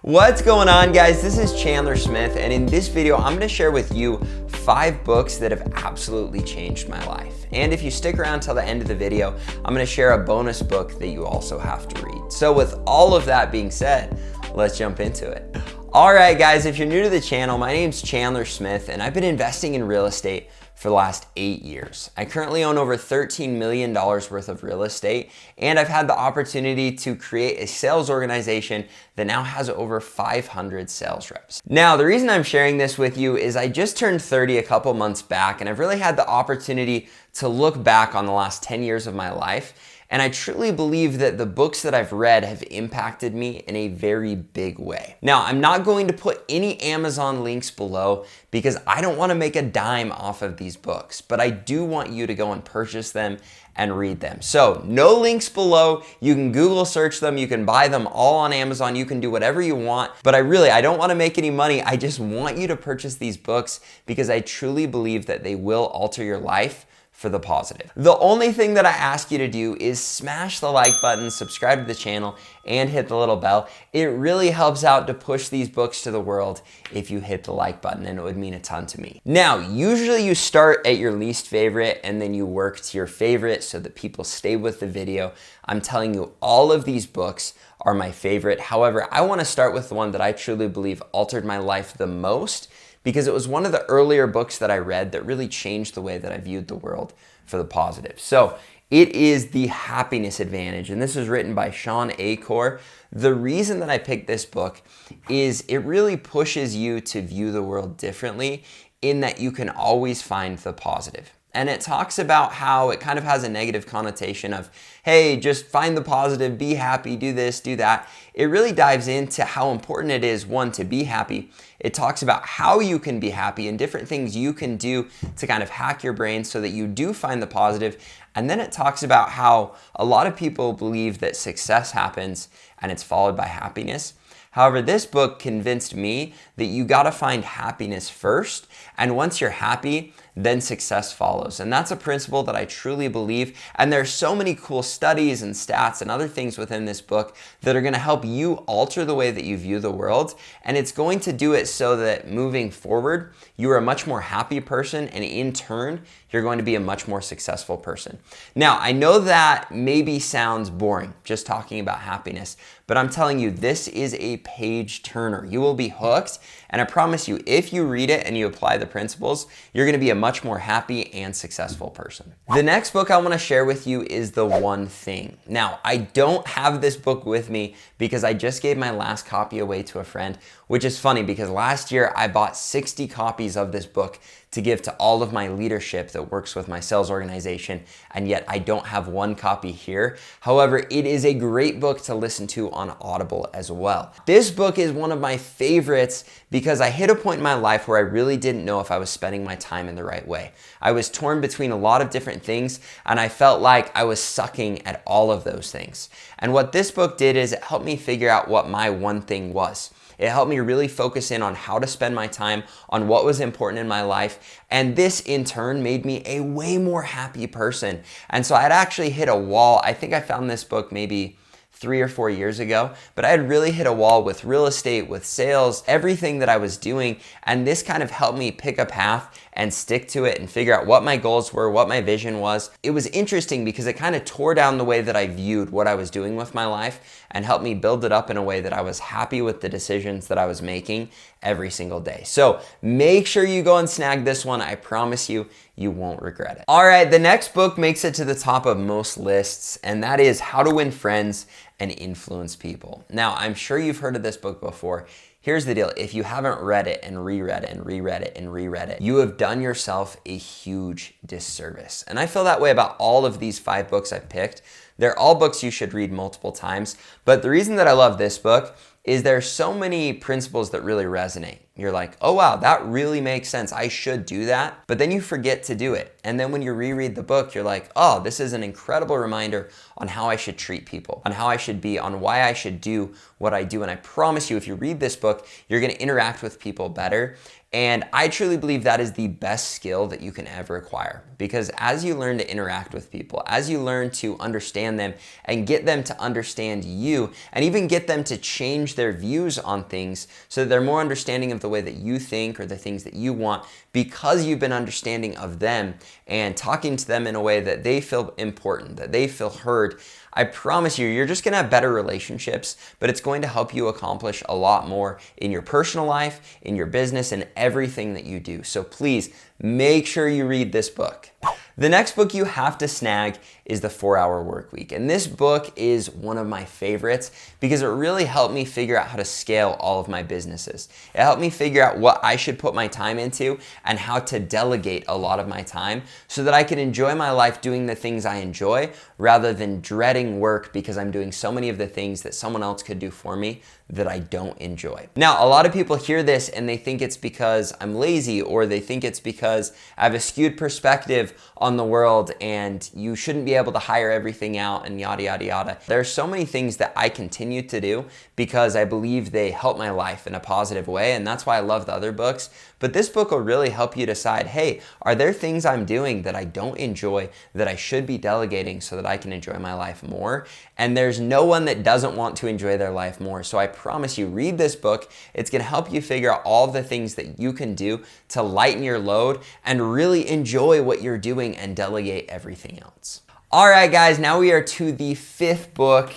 What's going on, guys? This is Chandler Smith, and in this video, I'm gonna share with you 5 books that have absolutely changed my life. And if you stick around till the end of the video, I'm gonna share a bonus book that you also have to read. So with all of that being said, let's jump into it. All right, guys, if you're new to the channel, my name's Chandler Smith, and I've been investing in real estate for the last 8 years. I currently own over $13 million worth of real estate, and I've had the opportunity to create a sales organization that now has over 500 sales reps. Now, the reason I'm sharing this with you is I just turned 30 a couple months back, and I've really had the opportunity to look back on the last 10 years of my life. And I truly believe that the books that I've read have impacted me in a very big way. Now, I'm not going to put any Amazon links below because I don't want to make a dime off of these books, but I do want you to go and purchase them and read them. So no links below. You can Google search them. You can buy them all on Amazon. You can do whatever you want, but I don't want to make any money. I just want you to purchase these books because I truly believe that they will alter your life for the positive. The only thing that I ask you to do is smash the like button, subscribe to the channel, and hit the little bell. It really helps out to push these books to the world if you hit the like button, and it would mean a ton to me. Now, usually you start at your least favorite and then you work to your favorite so that people stay with the video. I'm telling you, all of these books are my favorite. However, I want to start with the one that I truly believe altered my life the most, because it was one of the earlier books that I read that really changed the way that I viewed the world for the positive. So it is The Happiness Advantage, and this was written by Sean Achor. The reason that I picked this book is it really pushes you to view the world differently in that you can always find the positive. And it talks about how it kind of has a negative connotation of, hey, just find the positive, be happy, do this, do that. It really dives into how important it is, one, to be happy. It talks about how you can be happy and different things you can do to kind of hack your brain so that you do find the positive. And then it talks about how a lot of people believe that success happens and it's followed by happiness. However, this book convinced me that you gotta find happiness first, and once you're happy, then success follows. And that's a principle that I truly believe, and there's so many cool studies and stats and other things within this book that are gonna help you alter the way that you view the world, and it's going to do it so that moving forward, you are a much more happy person, and in turn, you're going to be a much more successful person. Now, I know that maybe sounds boring, just talking about happiness, but I'm telling you, this is a page turner. You will be hooked, and I promise you, if you read it and you apply the principles, you're gonna be a much more happy and successful person. The next book I wanna share with you is The One Thing. Now, I don't have this book with me because I just gave my last copy away to a friend, which is funny because last year I bought 60 copies of this book to give to all of my leadership that works with my sales organization, and yet I don't have one copy here. However, it is a great book to listen to on Audible as well. This book is one of my favorites because I hit a point in my life where I really didn't know if I was spending my time in the right way. I was torn between a lot of different things, and I felt like I was sucking at all of those things. And what this book did is it helped me figure out what my one thing was. It helped me really focus in on how to spend my time, on what was important in my life, and this in turn made me a way more happy person. And so I'd actually hit a wall. I think I found this book maybe 3 or 4 years ago, but I had really hit a wall with real estate, with sales, everything that I was doing, and this kind of helped me pick a path and stick to it and figure out what my goals were, what my vision was. It was interesting because it kind of tore down the way that I viewed what I was doing with my life and helped me build it up in a way that I was happy with the decisions that I was making every single day. So make sure you go and snag this one. I promise you, you won't regret it. All right, the next book makes it to the top of most lists, and that is How to Win Friends and Influence People. Now, I'm sure you've heard of this book before. Here's the deal. If you haven't read it and reread it and reread it and reread it, you have done yourself a huge disservice. And I feel that way about all of these 5 books I've picked. They're all books you should read multiple times. But the reason that I love this book is there's so many principles that really resonate. You're like, oh wow, that really makes sense. I should do that. But then you forget to do it. And then when you reread the book, you're like, oh, this is an incredible reminder on how I should treat people, on how I should be, on why I should do what I do. And I promise you, if you read this book, you're gonna interact with people better. And I truly believe that is the best skill that you can ever acquire, because as you learn to interact with people, as you learn to understand them and get them to understand you, and even get them to change their views on things so that they're more understanding of the way that you think or the things that you want, because you've been understanding of them and talking to them in a way that they feel important, that they feel heard, I promise you, you're just gonna have better relationships, but it's going to help you accomplish a lot more in your personal life, in your business, and everything that you do. So please make sure you read this book. The next book you have to snag is The 4-Hour Workweek. And this book is one of my favorites because it really helped me figure out how to scale all of my businesses. It helped me figure out what I should put my time into and how to delegate a lot of my time so that I can enjoy my life doing the things I enjoy rather than dreading work because I'm doing so many of the things that someone else could do for me that I don't enjoy. Now, a lot of people hear this and they think it's because I'm lazy, or they think it's because I have a skewed perspective on the world and you shouldn't be able to hire everything out and yada, yada, yada. There are so many things that I continue to do because I believe they help my life in a positive way, and that's why I love the other books. But this book will really help you decide, hey, are there things I'm doing that I don't enjoy that I should be delegating so that I can enjoy my life more? And there's no one that doesn't want to enjoy their life more. So I promise you, read this book. It's gonna help you figure out all the things that you can do to lighten your load and really enjoy what you're doing and delegate everything else. All right, guys, now we are to the 5th book.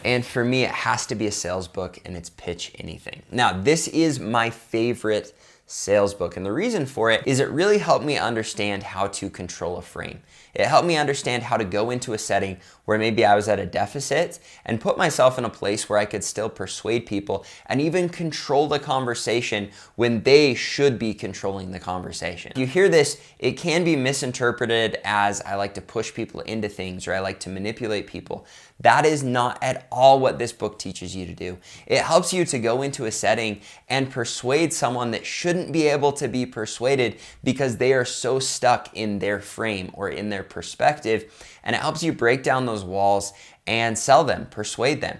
And for me, it has to be a sales book, and it's Pitch Anything. Now, this is my favorite sales book, and the reason for it is it really helped me understand how to control a frame. It helped me understand how to go into a setting where maybe I was at a deficit and put myself in a place where I could still persuade people and even control the conversation when they should be controlling the conversation. You hear this, it can be misinterpreted as I like to push people into things or I like to manipulate people. That is not at all what this book teaches you to do. It helps you to go into a setting and persuade someone that shouldn't be able to be persuaded because they are so stuck in their frame or in their perspective, and it helps you break down those walls and sell them, persuade them.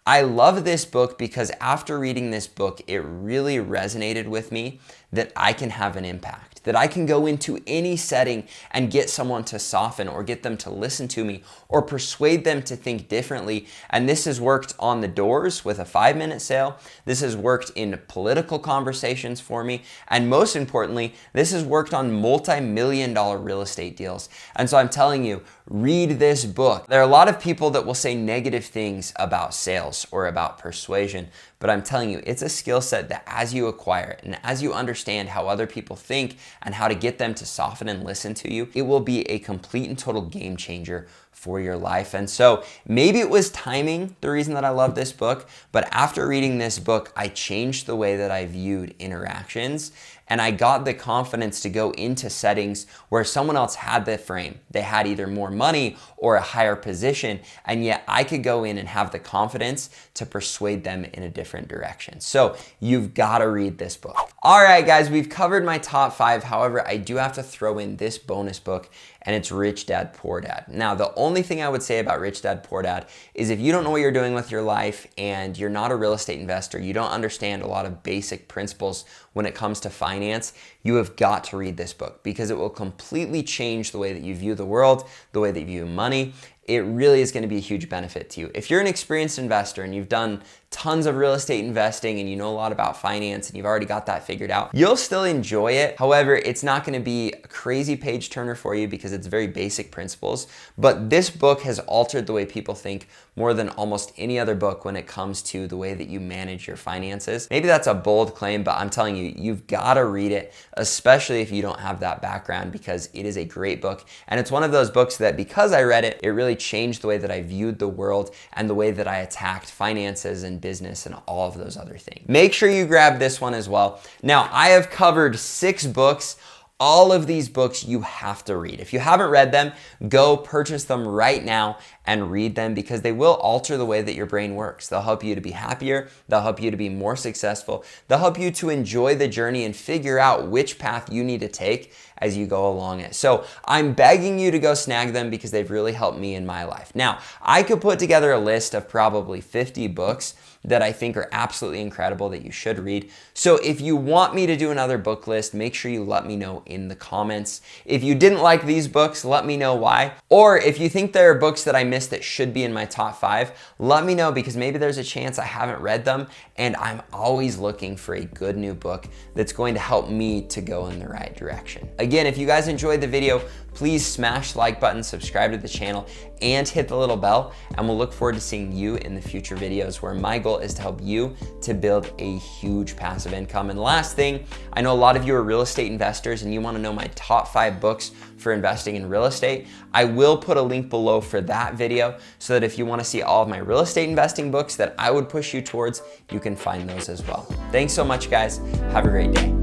I love this book because after reading this book, it really resonated with me that I can have an impact, that I can go into any setting and get someone to soften or get them to listen to me or persuade them to think differently. And this has worked on the doors with a 5-minute sale. This has worked in political conversations for me. And most importantly, this has worked on multi-million-dollar real estate deals. And so I'm telling you, read this book. There are a lot of people that will say negative things about sales or about persuasion, but I'm telling you, it's a skill set that as you acquire it and as you understand how other people think and how to get them to soften and listen to you, it will be a complete and total game changer for your life. And so maybe it was timing, the reason that I love this book, but after reading this book, I changed the way that I viewed interactions. And I got the confidence to go into settings where someone else had the frame. They had either more money or a higher position, and yet I could go in and have the confidence to persuade them in a different direction. So you've got to read this book. All right, guys, we've covered my top 5. However, I do have to throw in this bonus book, and it's Rich Dad Poor Dad. Now, the only thing I would say about Rich Dad Poor Dad is if you don't know what you're doing with your life and you're not a real estate investor, you don't understand a lot of basic principles when it comes to finance, you have got to read this book because it will completely change the way that you view the world, the way that you view money. It really is going to be a huge benefit to you. If you're an experienced investor and you've done tons of real estate investing and you know a lot about finance and you've already got that figured out, you'll still enjoy it. However, it's not going to be a crazy page turner for you because it's very basic principles. But this book has altered the way people think more than almost any other book when it comes to the way that you manage your finances. Maybe that's a bold claim, but I'm telling you, you've got to read it, especially if you don't have that background, because it is a great book. And it's one of those books that because I read it, it really changed the way that I viewed the world and the way that I attacked finances and business and all of those other things. Make sure you grab this one as well. Now, I have covered 6 books All of these books you have to read. If you haven't read them, go purchase them right now and read them because they will alter the way that your brain works. They'll help you to be happier. They'll help you to be more successful. They'll help you to enjoy the journey and figure out which path you need to take as you go along it. So I'm begging you to go snag them because they've really helped me in my life. Now, I could put together a list of probably 50 books that I think are absolutely incredible that you should read. So if you want me to do another book list, make sure you let me know in the comments. If you didn't like these books, let me know why. Or if you think there are books that I missed that should be in my top 5, let me know because maybe there's a chance I haven't read them, and I'm always looking for a good new book that's going to help me to go in the right direction. Again, if you guys enjoyed the video, please smash the like button, subscribe to the channel, and hit the little bell, and we'll look forward to seeing you in the future videos where my goal is to help you to build a huge passive income. And last thing, I know a lot of you are real estate investors and you want to know my top 5 books for investing in real estate. I will put a link below for that video so that if you want to see all of my real estate investing books that I would push you towards, you can find those as well. Thanks so much, guys. Have a great day.